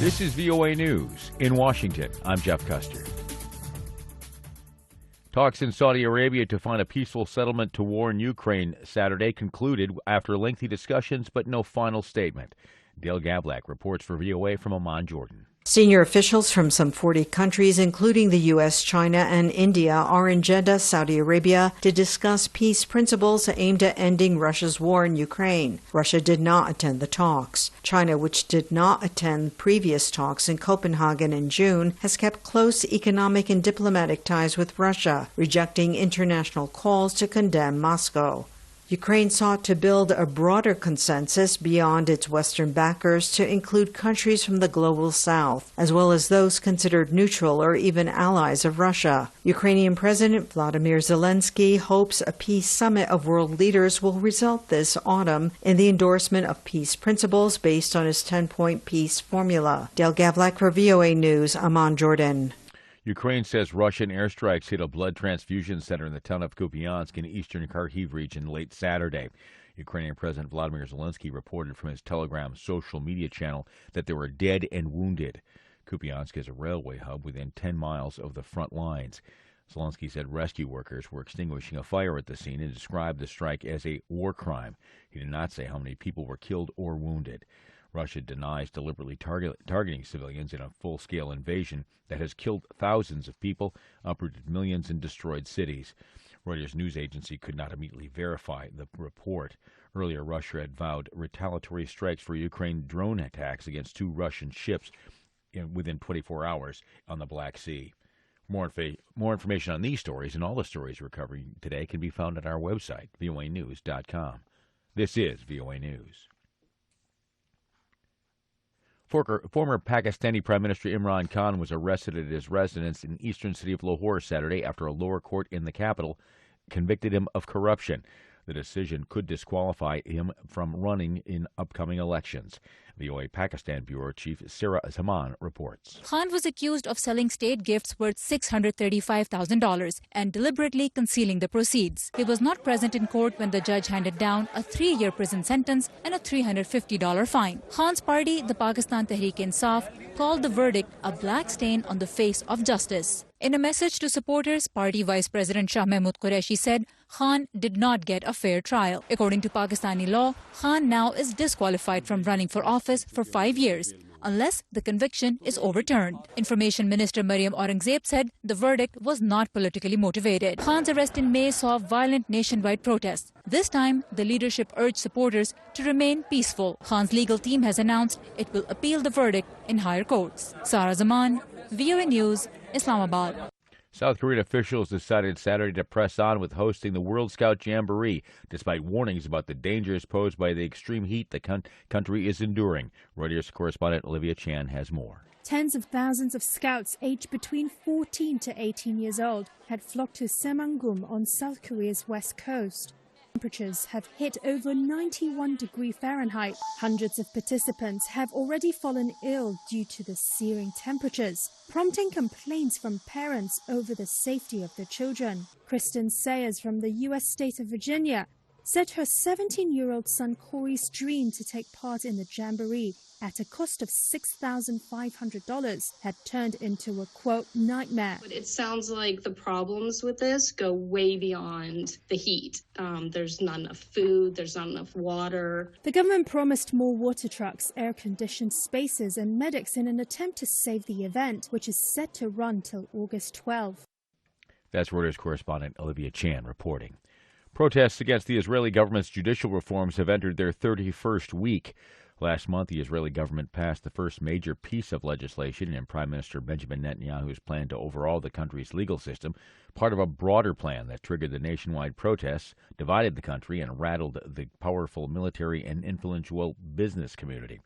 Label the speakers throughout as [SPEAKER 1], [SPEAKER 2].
[SPEAKER 1] This is VOA News in Washington. I'm Jeff Custer. Talks in Saudi Arabia to find a peaceful settlement to war in Ukraine Saturday concluded after lengthy discussions, but no final statement. Dale Gavlak reports for VOA from Amman, Jordan.
[SPEAKER 2] Senior officials from some 40 countries, including the U.S., China, and India, are in Jeddah, Saudi Arabia, to discuss peace principles aimed at ending Russia's war in Ukraine. Russia did not attend the talks. China, which did not attend previous talks in Copenhagen in June, has kept close economic and diplomatic ties with Russia, rejecting international calls to condemn Moscow. Ukraine sought to build a broader consensus beyond its Western backers to include countries from the global south, as well as those considered neutral or even allies of Russia. Ukrainian President Vladimir Zelensky hopes a peace summit of world leaders will result this autumn in the endorsement of peace principles based on his 10-point peace formula. Dale Gavlak for VOA News, Amman, Jordan.
[SPEAKER 1] Ukraine says Russian airstrikes hit a blood transfusion center in the town of Kupiansk in eastern Kharkiv region late Saturday. Ukrainian President Vladimir Zelensky reported from his Telegram social media channel that there were dead and wounded. Kupiansk is a railway hub within 10 miles of the front lines. Zelensky said rescue workers were extinguishing a fire at the scene and described the strike as a war crime. He did not say how many people were killed or wounded. Russia denies deliberately targeting civilians in a full-scale invasion that has killed thousands of people, uprooted millions, and destroyed cities. Reuters news agency could not immediately verify the report. Earlier, Russia had vowed retaliatory strikes for Ukraine drone attacks against 2 Russian ships within 24 hours on the Black Sea. More information on these stories and all the stories we're covering today can be found at our website, voanews.com. This is VOA News. Former Pakistani Prime Minister Imran Khan was arrested at his residence in eastern city of Lahore Saturday after a lower court in the capital convicted him of corruption. The decision could disqualify him from running in upcoming elections. VOA Pakistan Bureau Chief Sarah Zaman reports.
[SPEAKER 3] Khan was accused of selling state gifts worth $635,000 and deliberately concealing the proceeds. He was not present in court when the judge handed down a 3-year prison sentence and a $350 fine. Khan's party, the Pakistan Tehreek-e-Insaf, called the verdict a black stain on the face of justice. In a message to supporters, party Vice President Shah Mahmood Qureshi said Khan did not get a fair trial. According to Pakistani law, Khan now is disqualified from running for office for 5 years, unless the conviction is overturned. Information Minister Maryam Aurangzeb said the verdict was not politically motivated. Khan's arrest in May saw violent nationwide protests. This time, the leadership urged supporters to remain peaceful. Khan's legal team has announced it will appeal the verdict in higher courts. Sarah Zaman, VOA News, Islamabad.
[SPEAKER 1] South Korean officials decided Saturday to press on with hosting the World Scout Jamboree, despite warnings about the dangers posed by the extreme heat the country is enduring. Reuters correspondent Olivia Chan has more.
[SPEAKER 4] Tens of thousands of scouts aged between 14 to 18 years old had flocked to Saemangung on South Korea's west coast. Temperatures have hit over 91 degrees Fahrenheit. Hundreds of participants have already fallen ill due to the searing temperatures, prompting complaints from parents over the safety of their children. Kristen Sayers from the U.S. state of Virginia said her 17-year-old son Corey's dream to take part in the Jamboree at a cost of $6,500 had turned into a, quote, nightmare.
[SPEAKER 5] It sounds like the problems with this go way beyond the heat. There's not enough food, there's not enough water.
[SPEAKER 4] The government promised more water trucks, air-conditioned spaces and medics in an attempt to save the event, which is set to run till August 12.
[SPEAKER 1] That's Reuters correspondent Olivia Chan reporting. Protests against the Israeli government's judicial reforms have entered their 31st week. Last month, the Israeli government passed the first major piece of legislation in Prime Minister Benjamin Netanyahu's plan to overhaul the country's legal system, part of a broader plan that triggered the nationwide protests, divided the country, and rattled the powerful military and influential business community.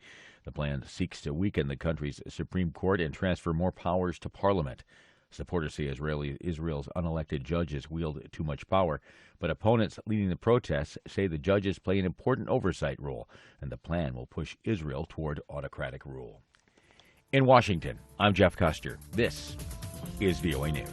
[SPEAKER 1] The plan seeks to weaken the country's Supreme Court and transfer more powers to Parliament. Supporters say Israel's unelected judges wield too much power, but opponents leading the protests say the judges play an important oversight role, and the plan will push Israel toward autocratic rule. In Washington, I'm Jeff Custer. This is VOA News.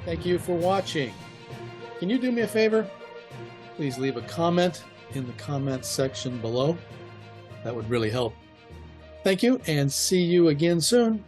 [SPEAKER 6] Thank you for watching. Can you do me a favor? Please leave a comment in the comments section below. That would really help. Thank you, and see you again soon.